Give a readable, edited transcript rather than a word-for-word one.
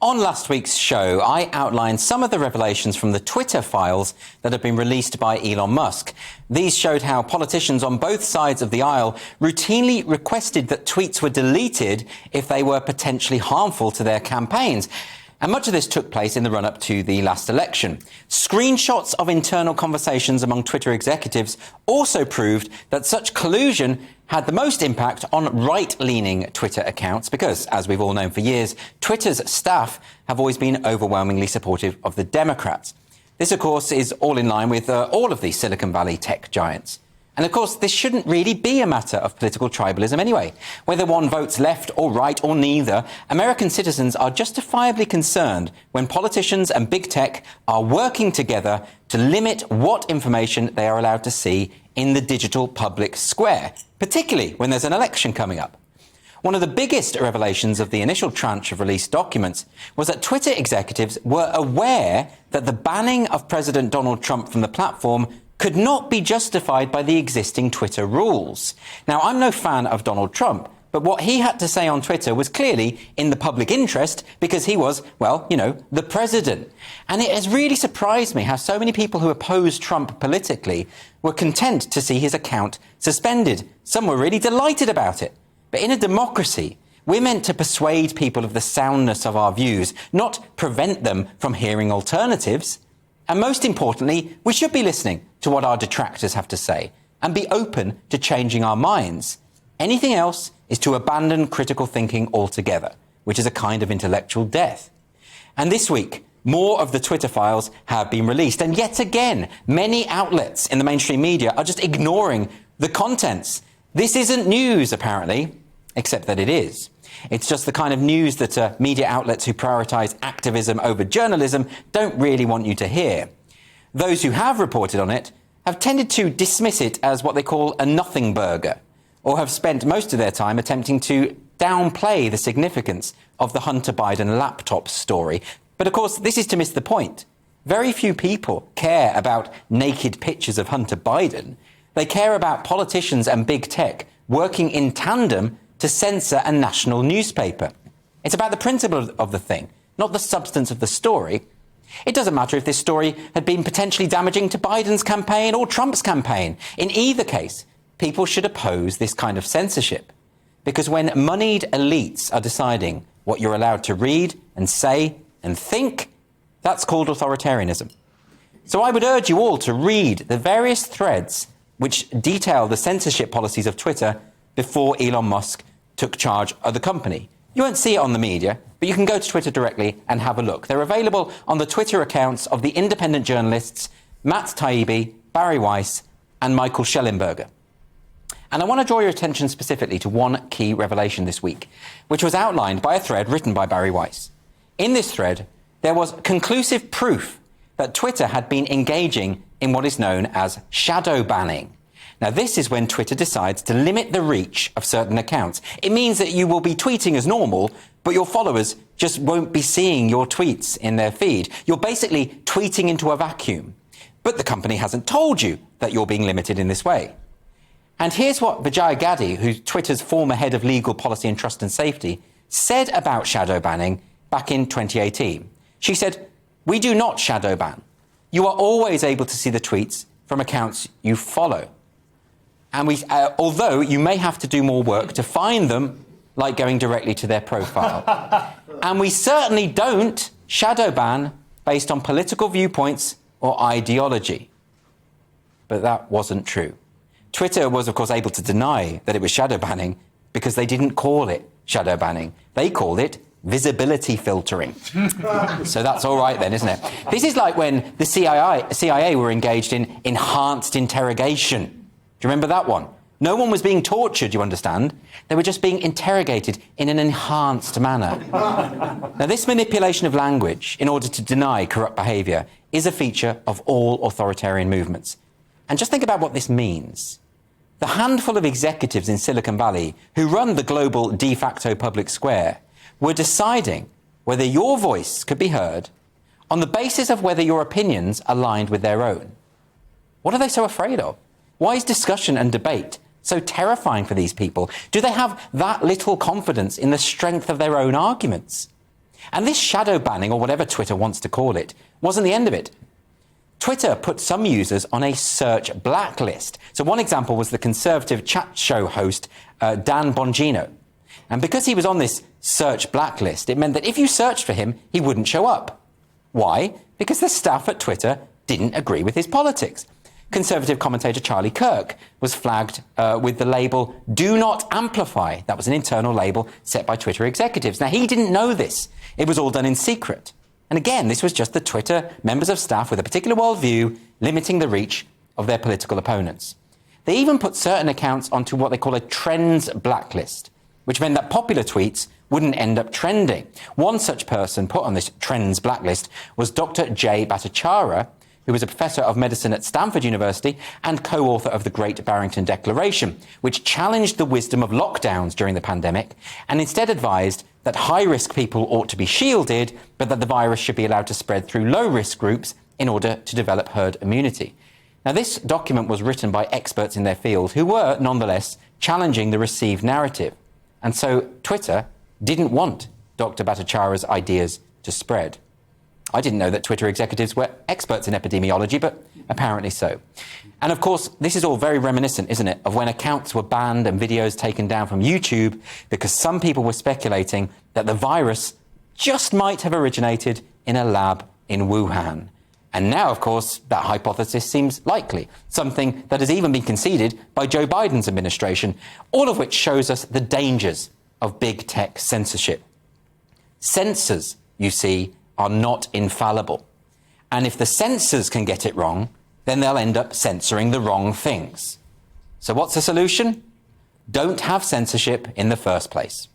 On last week's show, I outlined some of the revelations from the Twitter files that have been released by Elon Musk. These showed how politicians on both sides of the aisle routinely requested that tweets were deleted if they were potentially harmful to their campaigns. And much of this took place in the run-up to the last election. Screenshots of internal conversations among Twitter executives also proved that such collusion had the most impact on right-leaning Twitter accounts because, as we've all known for years, Twitter's staff have always been overwhelmingly supportive of the Democrats. This, of course, is all in line with all of the Silicon Valley tech giants. And, of course, this shouldn't really be a matter of political tribalism anyway. Whether one votes left or right or neither, American citizens are justifiably concerned when politicians and big tech are working together to limit what information they are allowed to see in the digital public square, particularly when there's an election coming up. One of the biggest revelations of the initial tranche of released documents was that Twitter executives were aware that the banning of President Donald Trump from the platform could not be justified by the existing Twitter rules. Now, I'm no fan of Donald Trump, but what he had to say on Twitter was clearly in the public interest because he was, well, you know, the president. And it has really surprised me how so many people who oppose Trump politically were content to see his account suspended. Some were really delighted about it. But in a democracy, we're meant to persuade people of the soundness of our views, not prevent them from hearing alternatives. And most importantly, we should be listening to what our detractors have to say and be open to changing our minds. Anything else is to abandon critical thinking altogether, which is a kind of intellectual death. And this week, more of the Twitter files have been released. And yet again, many outlets in the mainstream media are just ignoring the contents. This isn't news, apparently, except that it is. It's just the kind of news that media outlets who prioritise activism over journalism don't really want you to hear. Those who have reported on it have tended to dismiss it as what they call a nothing burger, or have spent most of their time attempting to downplay the significance of the Hunter Biden laptop story. But of course, this is to miss the point. Very few people care about naked pictures of Hunter Biden. They care about politicians and big tech working in tandem to censor a national newspaper. It's about the principle of the thing, not the substance of the story. It doesn't matter if this story had been potentially damaging to Biden's campaign or Trump's campaign. In either case, people should oppose this kind of censorship. Because when moneyed elites are deciding what you're allowed to read and say and think, that's called authoritarianism. So I would urge you all to read the various threads which detail the censorship policies of Twitter before Elon Musk took charge of the company. You won't see it on the media, but you can go to Twitter directly and have a look. They're available on the Twitter accounts of the independent journalists Matt Taibbi, Barry Weiss, and Michael Schellenberger. And I want to draw your attention specifically to one key revelation this week, which was outlined by a thread written by Barry Weiss. In this thread, there was conclusive proof that Twitter had been engaging in what is known as shadow banning. Now, this is when Twitter decides to limit the reach of certain accounts. It means that you will be tweeting as normal, but your followers just won't be seeing your tweets in their feed. You're basically tweeting into a vacuum. But the company hasn't told you that you're being limited in this way. And here's what Vijaya Gadde, who's Twitter's former head of legal policy and trust and safety, said about shadow banning back in 2018. She said, "We do not shadow ban. You are always able to see the tweets from accounts you follow. And although you may have to do more work to find them, like going directly to their profile. And we certainly don't shadow ban based on political viewpoints or ideology." But that wasn't true. Twitter was, of course, able to deny that it was shadow banning because they didn't call it shadow banning. They called it visibility filtering. So that's all right then, isn't it? This is like when the CIA were engaged in enhanced interrogation. Do you remember that one? No one was being tortured, you understand. They were just being interrogated in an enhanced manner. Now, this manipulation of language in order to deny corrupt behaviour is a feature of all authoritarian movements. And just think about what this means. The handful of executives in Silicon Valley who run the global de facto public square were deciding whether your voice could be heard on the basis of whether your opinions aligned with their own. What are they so afraid of? Why is discussion and debate so terrifying for these people? Do they have that little confidence in the strength of their own arguments? And this shadow banning, or whatever Twitter wants to call it, wasn't the end of it. Twitter put some users on a search blacklist. So one example was the conservative chat show host Dan Bongino. And because he was on this search blacklist, it meant that if you searched for him, he wouldn't show up. Why? Because the staff at Twitter didn't agree with his politics. Conservative commentator Charlie Kirk was flagged with the label "Do Not Amplify." That was an internal label set by Twitter executives. Now, he didn't know this. It was all done in secret. And again, this was just the Twitter members of staff with a particular worldview limiting the reach of their political opponents. They even put certain accounts onto what they call a trends blacklist, which meant that popular tweets wouldn't end up trending. One such person put on this trends blacklist was Dr. Jay Bhattacharya, who was a professor of medicine at Stanford University and co-author of the Great Barrington Declaration, which challenged the wisdom of lockdowns during the pandemic and instead advised that high-risk people ought to be shielded, but that the virus should be allowed to spread through low-risk groups in order to develop herd immunity. Now, this document was written by experts in their field who were, nonetheless, challenging the received narrative. And so Twitter didn't want Dr. Bhattacharya's ideas to spread. I didn't know that Twitter executives were experts in epidemiology, but apparently so. And of course, this is all very reminiscent, isn't it, of when accounts were banned and videos taken down from YouTube because some people were speculating that the virus just might have originated in a lab in Wuhan. And now, of course, that hypothesis seems likely, something that has even been conceded by Joe Biden's administration, all of which shows us the dangers of big tech censorship. Censors, you see, are not infallible. And if the censors can get it wrong, then they'll end up censoring the wrong things. So what's the solution? Don't have censorship in the first place.